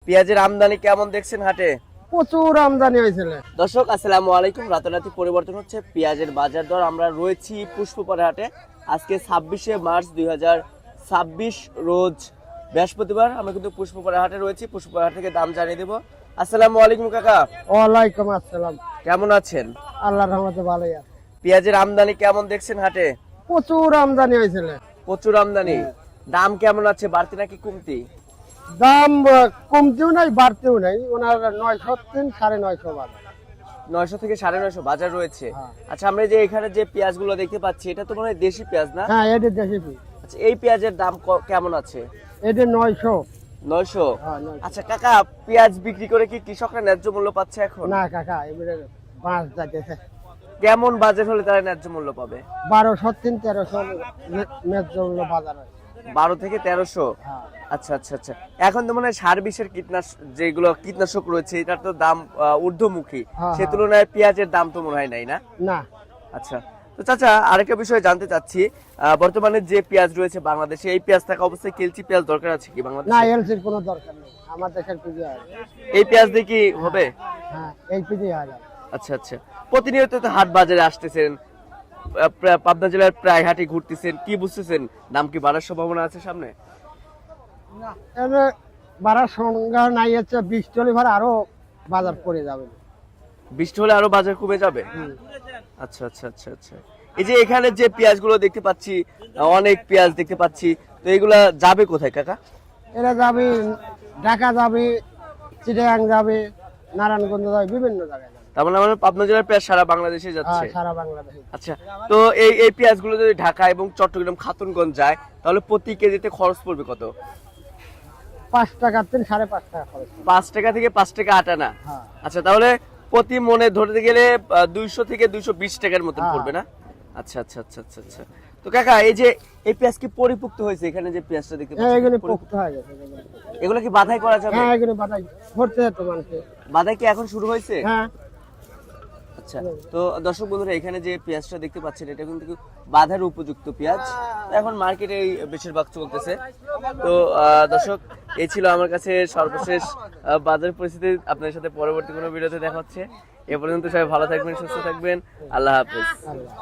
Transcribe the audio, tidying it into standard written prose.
পেঁয়াজের আমদানি কেমন দেখছেন হাটে? প্রচুর আমদানি হয়েছিল। দর্শক আসসালামু আলাইকুম। রাতারাতি পরিবর্তন হচ্ছে পেঁয়াজের বাজার দর। আমরা রয়েছি পুষ্পপাড়া হাটে। আজকে 26শে মার্চ 2026 রোজ বৃহস্পতিবার। আমরা কিন্তু পুষ্পপাড়া হাটে রয়েছি। পুষ্পপাড়া হাট থেকে দাম জানিয়ে দেবো। আসসালামু আলাইকুম কাকা, ওয়ালাইকুম আসসালাম। কেমন আছেন? আল্লাহর রহমতে ভালোই আছে। পেঁয়াজের আমদানি কেমন দেখছেন হাটে? প্রচুর আমদানি হয়েছিল। প্রচুর আমদানি। দাম কেমন আছে, বাড়তি নাকি কমতি? দাম কমতেও নাই বাড়তেও নাই, ওনার 903 950 বাজার। 900 থেকে 950 বাজার রয়েছে। হ্যাঁ। আচ্ছা, আমরা যে এখানে যে পেঁয়াজগুলো দেখতে পাচ্ছি এটা তো মনে হয় দেশি পেঁয়াজ না? হ্যাঁ, এটা দেশি পেঁয়াজ। আচ্ছা, এই পেঁয়াজের দাম কেমন আছে? এটা 900। 900। হ্যাঁ, 900। আচ্ছা কাকা, পেঁয়াজ বিক্রি করে কি কৃষকরা ন্যায্য মূল্য পাচ্ছে এখন? না কাকা, এবারে বাঁশ যাইতেছে। কেমন বাজেট হলে তারা ন্যায্য মূল্য পাবে? 1203 1300 ন্যায্য মূল্য বাজার হয়। 12 থেকে 1300। হ্যাঁ। আচ্ছা আচ্ছা আচ্ছা। এখন তো মনে হয় সার বিষের যেগুলো কীটনাশক রয়েছে এটার তো দাম ঊর্ধ্বমুখী। হ্যাঁ, সে তুলনায় পেঁয়াজের দাম তো মনে হয় নাই না? না। আচ্ছা, তো চাচা আরেকটা বিষয় জানতে চাচ্ছি, বর্তমানে যে পেঁয়াজ রয়েছে বাংলাদেশে, এই পেঁয়াজ থাকা অবস্থায় কেলচি পেঁয়াজ দরকার আছে কি না, বাংলাদেশে? এলসির কোনো দরকার নেই, আমার দেশের পেঁয়াজ। এই পেঁয়াজ দিয়ে কি হবে? হ্যাঁ, এই পেঁয়াজ হয়। আচ্ছা আচ্ছা। প্রতিনিয়ত তো হাট বাজারে আসতেছেন, পাবনা জেলার প্রায় হাটে ঘুরতেছেন, কি বুঝতেছেন দাম কি বাড়ার সম্ভাবনা আছে সামনে? এবারে বাড়ার সংজ্ঞা নাই, হচ্ছে 20 চলে ভাড়া আরো বাজার পড়ে যাবে। বৃষ্টি হলে আরো বাজার কমে যাবে। আচ্ছা আচ্ছা আচ্ছা আচ্ছা। এই যে এখানে যে পেঁয়াজগুলো দেখতে পাচ্ছি, অনেক পেঁয়াজ দেখতে পাচ্ছি, তো এগুলা যাবে কোথায় কাকা? এরা যাবে ঢাকা যাবে, চিটাগাং যাবে, নারায়ণগঞ্জ যাবে, বিভিন্ন জায়গায় যাবে। তার মানে আমাদের পাবনা জেলার পেঁয়াজ সারা বাংলাদেশে যাচ্ছে। সারা বাংলাদেশে। আচ্ছা, তো এই পেঁয়াজগুলো যদি ঢাকা এবং চট্টগ্রাম খাতুনগঞ্জ যায় তাহলে প্রতি কেজিতে খরচ পড়বে কত? 5 টাকা 5.5 টাকা খরচ। 5 টাকা থেকে 5 টাকা আটা না? হ্যাঁ। আচ্ছা, তাহলে প্রতি মনে ধরতে গেলে 200 থেকে 220 টাকার মতন হ্যাঁ। পড়বে না? আচ্ছা আচ্ছা আচ্ছা আচ্ছা আচ্ছা। তো কাকা, এই যে এই পেঁয়াজ কি পরিপুক্ত হয়েছে? এখানে যে পেঁয়াজটা দেখতে হ্যাঁ, পাচ্ছি এগুলো পোক্ত হয়ে গেছে। এগুলো কি বাধাই করা যাবে? হ্যাঁ, এগুলো বাদাই ভরতে যেত মানুষে। বাধাই কি এখন শুরু হয়েছে? হ্যাঁ। আচ্ছা, তো দর্শক বন্ধুরা, এখানে যে পেঁয়াজটা দেখতে পাচ্ছেন এটা কিন্তু বাধার উপযুক্ত পেঁয়াজ। এখন মার্কেটে বেশিরভাগ চলতেছে। তো দর্শক, এই ছিল আমার কাছে সর্বশেষ বাজার পরিস্থিতি। আপনার সাথে পরবর্তী কোনো ভিডিওতে দেখা হচ্ছে। এ পর্যন্ত সবাই ভালো থাকবেন, সুস্থ থাকবেন। আল্লাহ হাফেজ। আল্লাহ।